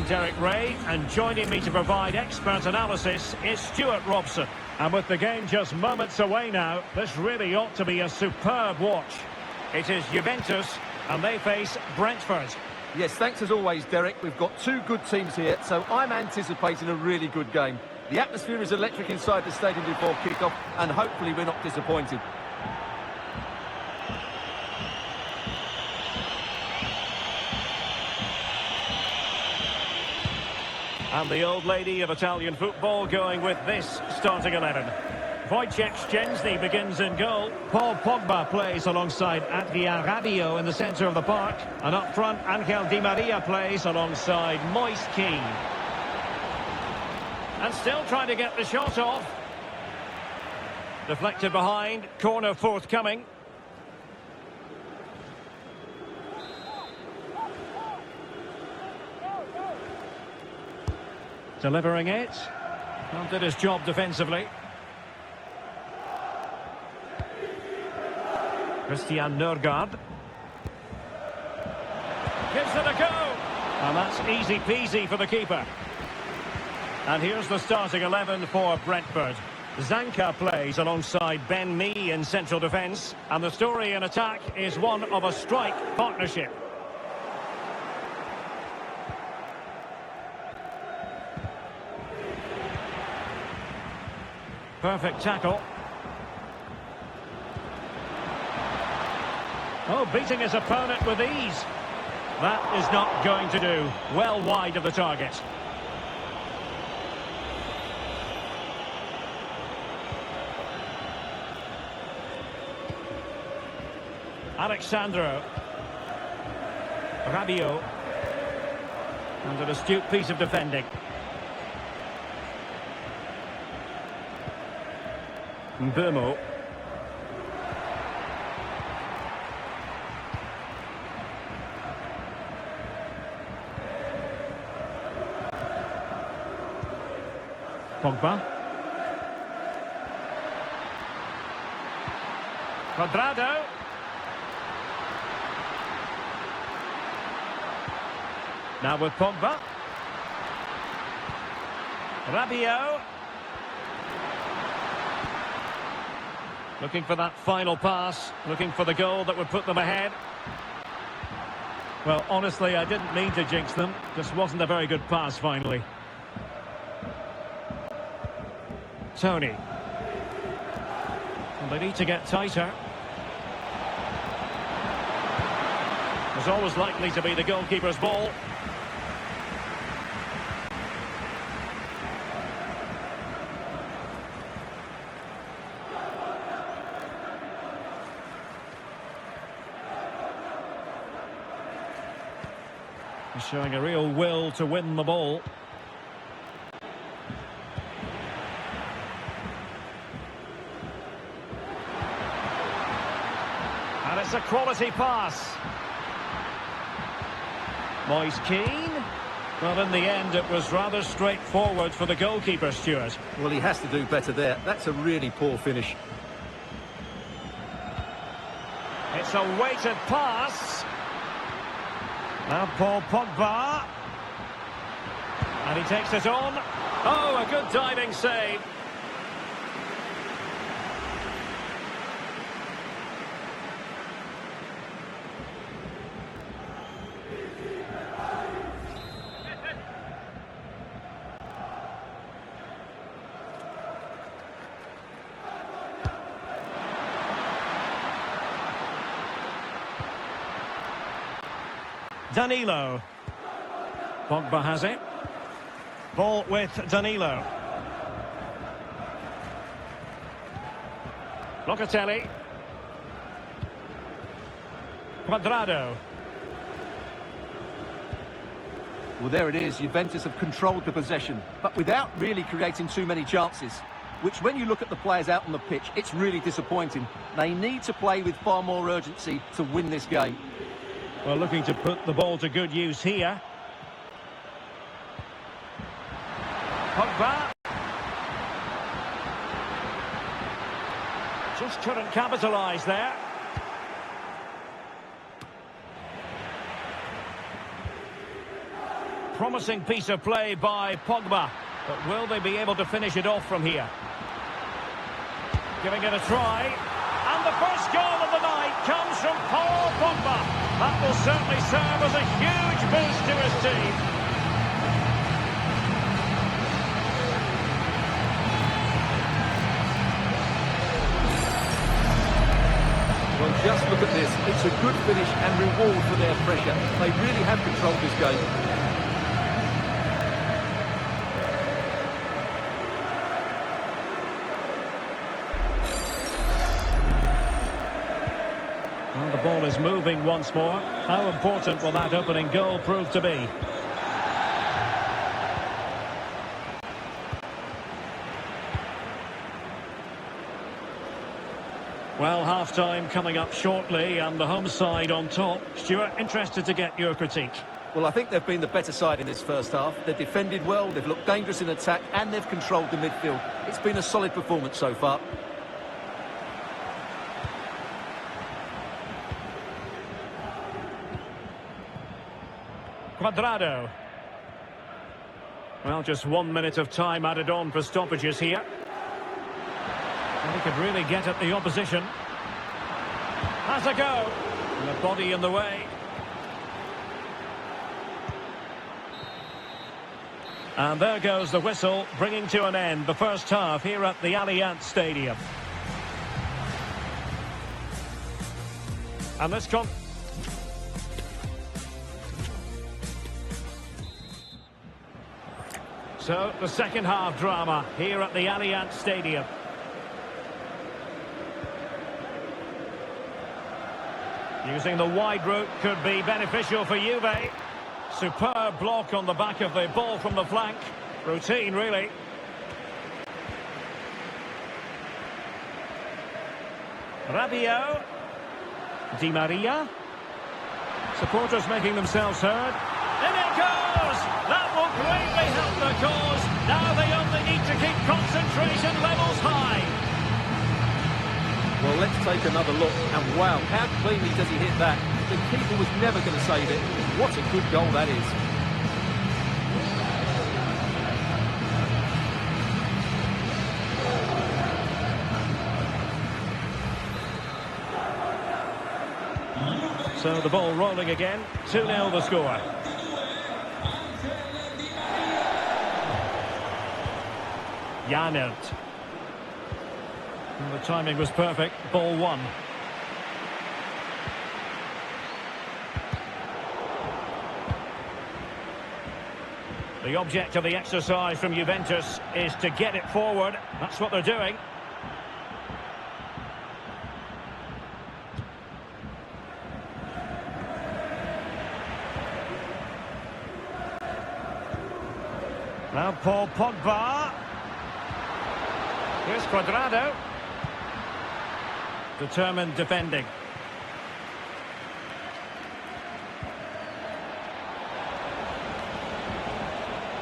Derek Ray, and joining me to provide expert analysis is Stuart Robson. And with the game just moments away now, this really ought to be a superb watch. It is Juventus, and they face Brentford. Yes, thanks as always, Derek. We've got two good teams here, so I'm anticipating a really good game. The atmosphere is electric inside the stadium before kick-off, and hopefully we're not disappointed. And the old lady of Italian football going with this starting 11. Wojciech Szczęsny begins in goal. Paul Pogba plays alongside Adrien Rabiot in the centre of the park. And up front, Angel Di Maria plays alongside Moise Kean. And still trying to get the shot off. Deflected behind, corner forthcoming. Delivering it. Well, did his job defensively. Christian Nørgaard. Gives it a go. And that's easy peasy for the keeper. And here's the starting 11 for Brentford. Zanka plays alongside Ben Mee in central defence. And the story in attack is one of a strike partnership. Perfect tackle. Oh, beating his opponent with ease. That is not going to do. Well wide of the target. Alexandro. Rabiot. And an astute piece of defending. Mbeumo. Pogba. Cuadrado. Now with Pogba. Rabiot. Looking for that final pass, looking for the goal that would put them ahead. Well, honestly, I didn't mean to jinx them. Just wasn't a very good pass, finally. Tony. Well, they need to get tighter. It's always likely to be the goalkeeper's ball. Showing a real will to win the ball. And it's a quality pass. Moise Kean. Well, in the end, it was rather straightforward for the goalkeeper, Stuart. Well, he has to do better there. That's a really poor finish. It's a weighted pass. Now Paul Pogba. And he takes it on. Oh, a good diving save. Danilo. Pogba has it. Ball with Danilo. Locatelli. Cuadrado. Well, there it is. Juventus have controlled the possession, but without really creating too many chances, which when you look at the players out on the pitch, it's really disappointing. They need to play with far more urgency to win this game. Well, looking to put the ball to good use here. Pogba. Just couldn't capitalise there. promising piece of play by Pogba. But will they be able to finish it off from here? Giving it a try. And the first goal of the night comes from Paul Pogba. That will certainly serve as a huge boost to his team. Well, just look at this. It's a good finish and reward for their pressure. They really have controlled this game. Well, the ball is moving once more. How important will that opening goal prove to be? Well, half-time coming up shortly and the home side on top. Stuart, interested to get your critique. Well, I think they've been the better side in this first half. They've defended well, they've looked dangerous in attack, and they've controlled the midfield. It's been a solid performance so far. Cuadrado. Well, just 1 minute of time added on for stoppages here. And he could really get at the opposition. Has a go. And the body in the way. And there goes the whistle, bringing to an end the first half here at the Allianz Stadium. And this So, the second half drama here at the Allianz Stadium. Using the wide route could be beneficial for Juve. Superb block on the back of the ball from the flank. Routine, really. Rabiot. Di Maria. Supporters making themselves heard. In it goes! That will greatly help the cause. Now they only need to keep concentration levels high. Well, let's take another look. And wow, how cleanly does he hit that? The keeper was never going to save it. What a good goal that is. So the ball rolling again. 2-0 the score. Janert. And the timing was perfect. Ball one. The object of the exercise from Juventus is to get it forward. That's what they're doing. Now Paul Pogba. Here's Cuadrado. Determined defending.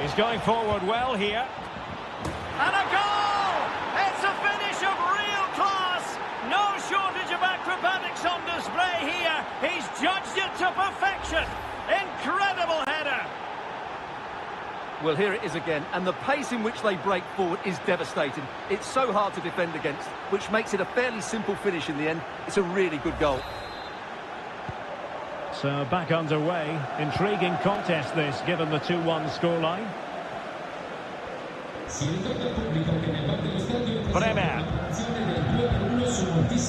He's going forward well here. And a goal! It's a finish of real class. No shortage of acrobatics on display here. He's judged it to perfection. Incredible header. Well, here it is again, and the pace in which they break forward is devastating. It's so hard to defend against, which makes it a fairly simple finish in the end. It's a really good goal. So back underway. Intriguing contest this, given the 2-1 scoreline. Bremer.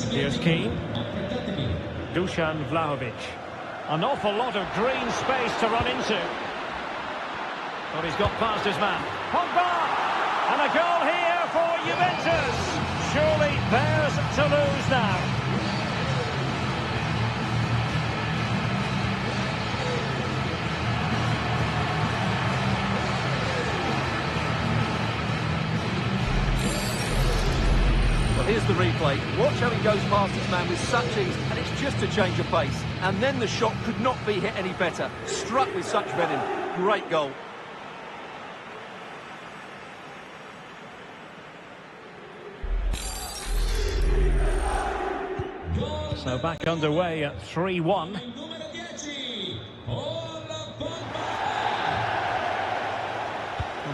Here's Keane. Dusan Vlahovic. An awful lot of green space to run into. But he's got past his man. Pogba! And a goal here for Juventus. Surely theirs to lose now. Well, here's the replay. Watch how he goes past his man with such ease, and it's just a change of pace. And then the shot could not be hit any better. Struck with such venom. Great goal. So back underway at 3-1.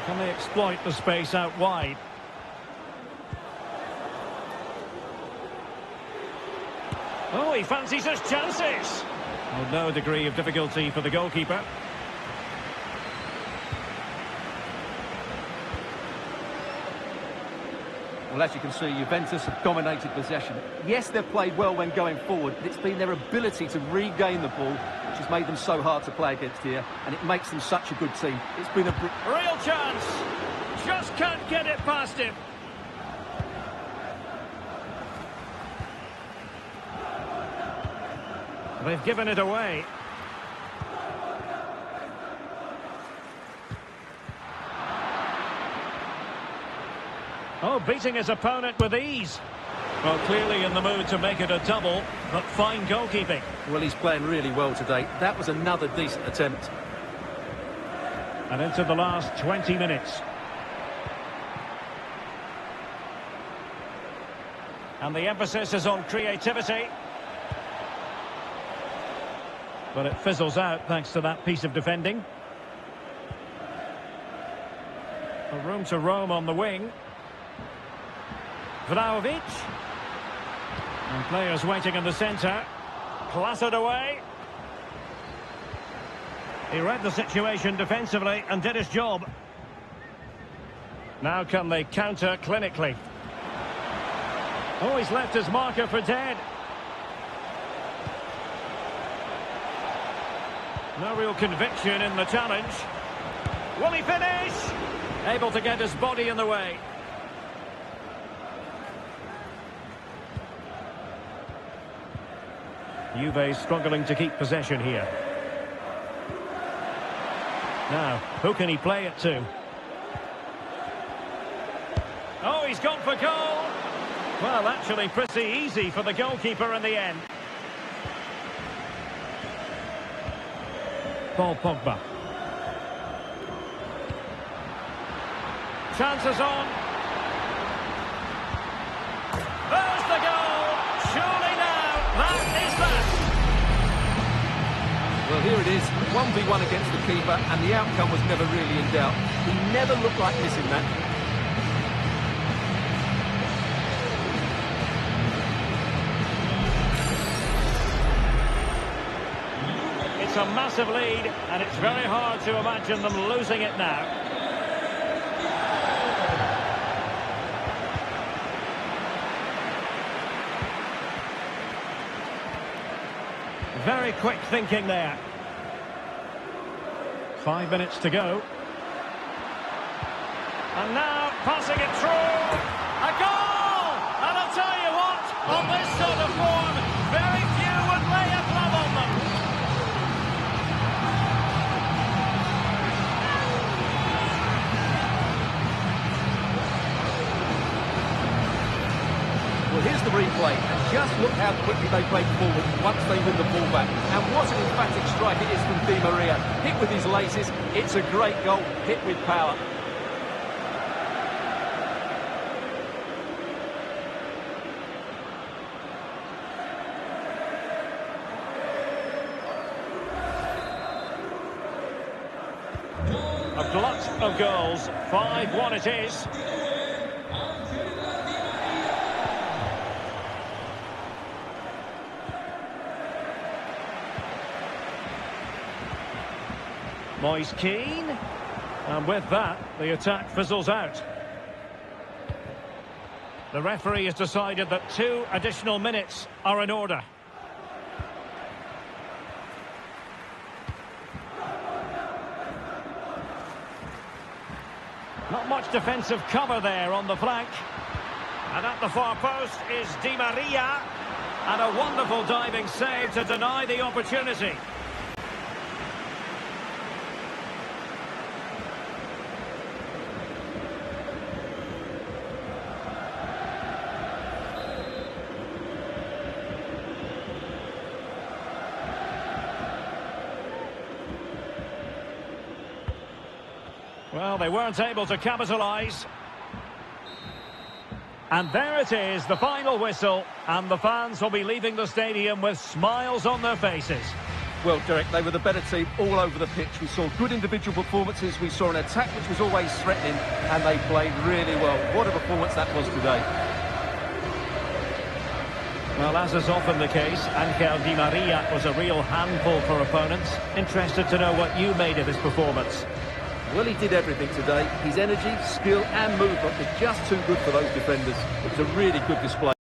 Can they exploit the space out wide? Oh, he fancies his chances. Well, no degree of difficulty for the goalkeeper. Well, as you can see, Juventus have dominated possession. Yes, they've played well when going forward, but it's been their ability to regain the ball which has made them so hard to play against here, and it makes them such a good team. It's been a real chance. Just can't get it past him. They've given it away. Oh, beating his opponent with ease. Well, clearly in the mood to make it a double, but fine goalkeeping. Well, he's playing really well today. That was another decent attempt. And into the last 20 minutes. And the emphasis is on creativity. But it fizzles out thanks to that piece of defending. A room to roam on the wing. Vlahovic. And players waiting in the centre. Clattered away. He read the situation defensively and did his job. Now can they counter clinically? Oh, he's left his marker for dead. No real conviction in the challenge. Will he finish? Able to get his body in the way. Juve struggling to keep possession here. Now, who can he play it to? Oh, he's gone for goal. Well, actually pretty easy for the goalkeeper in the end. Paul Pogba. Chances on. There's the goal. Surely now, that is that. Well, here it is, 1v1 against the keeper, and the outcome was never really in doubt. He never looked like missing that. It's a massive lead, and it's very hard to imagine them losing it now. Very quick thinking there. 5 minutes to go. And now, passing it through. A goal! And I'll tell you what, on this sort of form, very few would lay a glove on them. Well, here's the replay, and just look how quickly they break forward once they win the ball back. And what an emphatic strike it is from Di Maria. Hit with his laces, it's a great goal, hit with power. A glut of goals, 5-1 it is. Moise Keane, and with that, the attack fizzles out. The referee has decided that 2 additional minutes are in order. Not much defensive cover there on the flank. And at the far post is Di Maria. And a wonderful diving save to deny the opportunity. Well, they weren't able to capitalise. And there it is, the final whistle. And the fans will be leaving the stadium with smiles on their faces. Well, Derek, they were the better team all over the pitch. We saw good individual performances. We saw an attack which was always threatening, and they played really well. What a performance that was today. Well, as is often the case, Angel Di Maria was a real handful for opponents. Interested to know what you made of his performance. Well, he did everything today. His energy, skill and movement was just too good for those defenders. It was a really good display.